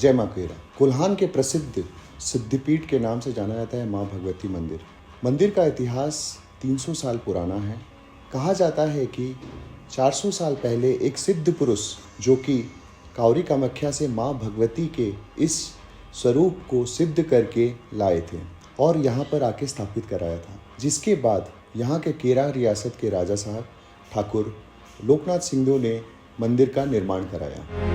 जय माँ केरा कोल्हान के प्रसिद्ध सिद्धिपीठ के नाम से जाना जाता है माँ भगवती मंदिर। मंदिर का इतिहास 300 साल पुराना है। कहा जाता है कि 400 साल पहले एक सिद्ध पुरुष जो कि कावरी कामाख्या से माँ भगवती के इस स्वरूप को सिद्ध करके लाए थे और यहाँ पर आके स्थापित कराया था, जिसके बाद यहाँ के केरा रियासत के राजा साहब ठाकुर लोकनाथ सिंह ने मंदिर का निर्माण कराया।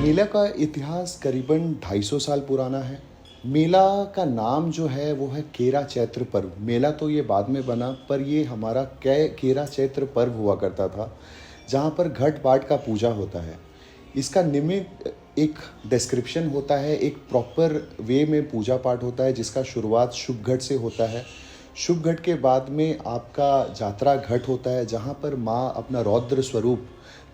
मेला का इतिहास करीबन 250 साल पुराना है। मेला का नाम जो है वो है केरा चैत्र पर्व। मेला तो ये बाद में बना, पर ये हमारा केरा चैत्र पर्व हुआ करता था, जहाँ पर घट पाट का पूजा होता है। इसका निमित्त एक डिस्क्रिप्शन होता है, एक प्रॉपर वे में पूजा पाठ होता है, जिसका शुरुआत शुभ घट से होता है। शुभ घट के बाद में आपका जात्रा घट होता है, जहाँ पर माँ अपना रौद्र स्वरूप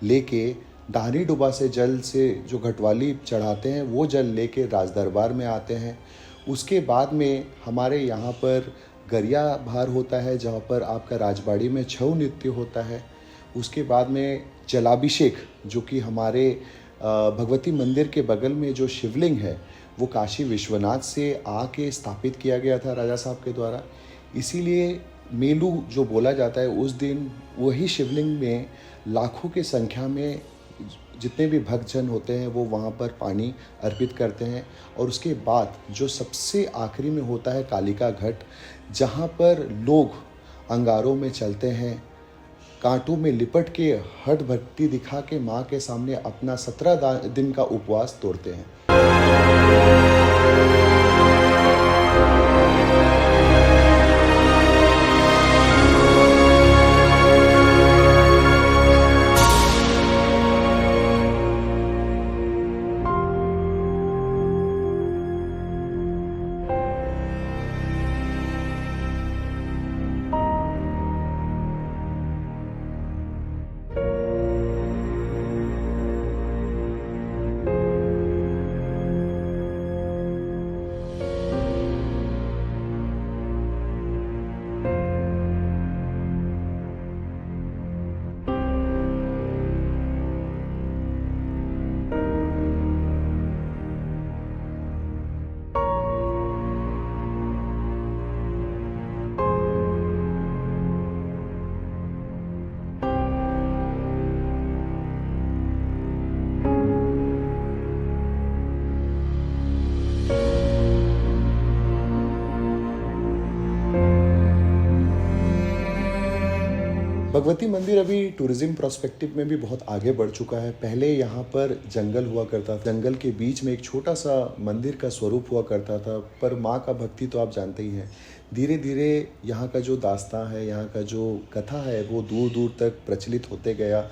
लेके दाहनी डुबा से जल से जो घटवाली चढ़ाते हैं वो जल लेके राजदरबार में आते हैं। उसके बाद में हमारे यहाँ पर गरिया भार होता है, जहाँ पर आपका राजबाड़ी में छऊ नृत्य होता है। उसके बाद में जलाभिषेक, जो कि हमारे भगवती मंदिर के बगल में जो शिवलिंग है वो काशी विश्वनाथ से आके स्थापित किया गया था राजा साहब के द्वारा। इसीलिए मेलू जो बोला जाता है, उस दिन वही शिवलिंग में लाखों की संख्या में जितने भी भक्तजन होते हैं वो वहाँ पर पानी अर्पित करते हैं। और उसके बाद जो सबसे आखिरी में होता है कालिका घट, जहाँ पर लोग अंगारों में चलते हैं, कांटों में लिपट के हठ भक्ति दिखा के माँ के सामने अपना 17 दिन का उपवास तोड़ते हैं। भगवती मंदिर अभी टूरिज्म प्रोस्पेक्टिव में भी बहुत आगे बढ़ चुका है। पहले यहाँ पर जंगल हुआ करता था, जंगल के बीच में एक छोटा सा मंदिर का स्वरूप हुआ करता था, पर माँ का भक्ति तो आप जानते ही हैं। धीरे धीरे यहाँ का जो दास्तां है, यहाँ का जो कथा है, वो दूर दूर तक प्रचलित होते गया।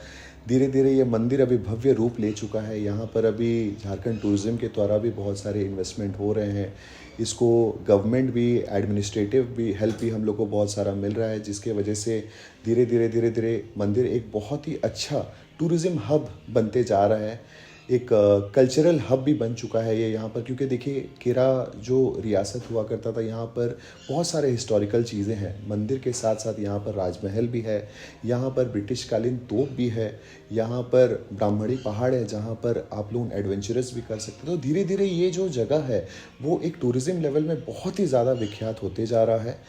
धीरे धीरे ये मंदिर अभी भव्य रूप ले चुका है। यहाँ पर अभी झारखंड टूरिज्म के द्वारा भी बहुत सारे इन्वेस्टमेंट हो रहे हैं। इसको गवर्नमेंट भी, एडमिनिस्ट्रेटिव भी हेल्प भी हम लोग को बहुत सारा मिल रहा है, जिसके वजह से धीरे धीरे मंदिर एक बहुत ही अच्छा टूरिज्म हब बनते जा रहा है। एक कल्चरल हब भी बन चुका है ये यहाँ पर, क्योंकि देखिए केरा जो रियासत हुआ करता था, यहाँ पर बहुत सारे हिस्टोरिकल चीज़ें हैं। मंदिर के साथ साथ यहाँ पर राजमहल भी है, यहाँ पर ब्रिटिश कालीन तोप भी है, यहाँ पर ब्राह्मणी पहाड़ है जहाँ पर आप लोग एडवेंचरस भी कर सकते हो। तो धीरे धीरे ये जो जगह है वो एक टूरिज़्म लेवल में बहुत ही ज़्यादा विख्यात होते जा रहा है।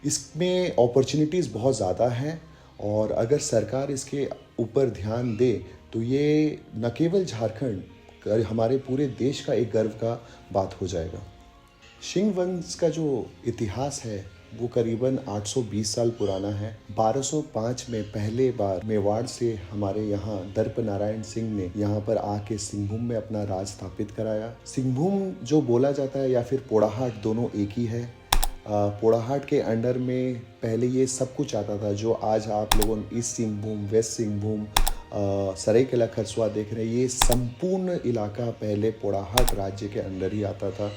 इसमें अपॉर्चुनिटीज़ बहुत ज़्यादा हैं, और अगर सरकार इसके ऊपर ध्यान दे तो ये न केवल झारखंड, हमारे पूरे देश का एक गर्व का बात हो जाएगा। सिंह वंश का जो इतिहास है वो करीबन 820 साल पुराना है। 1205 में पहले बार मेवाड़ से हमारे यहाँ दर्प नारायण सिंह ने यहाँ पर आके सिंहभूम में अपना राज स्थापित कराया। सिंहभूम जो बोला जाता है या फिर पोड़ाहाट, दोनों एक ही है। पोड़ाहाट के अंडर में पहले ये सब कुछ आता था, जो आज आप लोगों ईस्ट सिंहभूम, वेस्ट सिंहभूम, सरायकेला खरसुआ देख रहे हैं। ये संपूर्ण इलाका पहले पोड़ाहाट राज्य के अंदर ही आता था।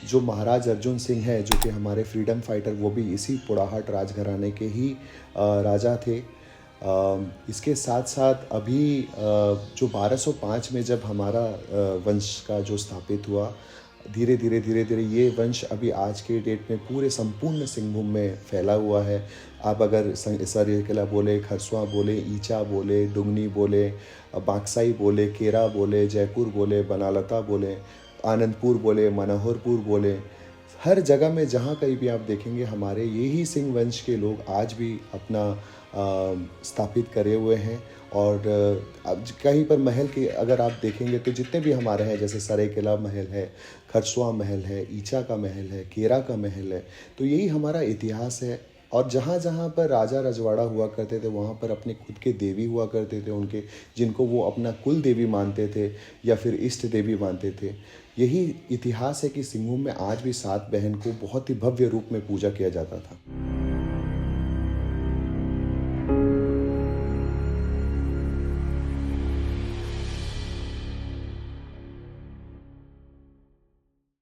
जो महाराज अर्जुन सिंह है, जो कि हमारे फ्रीडम फाइटर, वो भी इसी पोड़ाहाट राजघराने के ही राजा थे। इसके साथ साथ अभी जो 1205 में जब हमारा वंश का जो स्थापित हुआ, धीरे धीरे ये वंश अभी आज के डेट में पूरे संपूर्ण सिंहभूम में फैला हुआ है। आप अगर सरायकेला बोले, खरसुआ बोले, ईचा बोले, डुंगनी बोले, बाक्साई बोले, केरा बोले, जयपुर बोले, बनालता बोले, आनंदपुर बोले, मनोहरपुर बोले, हर जगह में जहाँ कहीं भी आप देखेंगे हमारे यही सिंह वंश के लोग आज भी अपना स्थापित करे हुए हैं। और अब कहीं पर महल के अगर आप देखेंगे तो जितने भी हमारे हैं, जैसे सरायकेला महल है, खरसुआ महल है, ईचा का महल है, केरा का महल है, तो यही हमारा इतिहास है। और जहाँ जहाँ पर राजा रजवाड़ा हुआ करते थे वहाँ पर अपने खुद के देवी हुआ करते थे उनके, जिनको वो अपना कुल देवी मानते थे या फिर इष्ट देवी मानते थे। यही इतिहास है कि सिंहभूम में आज भी सात बहन को बहुत ही भव्य रूप में पूजा किया जाता था।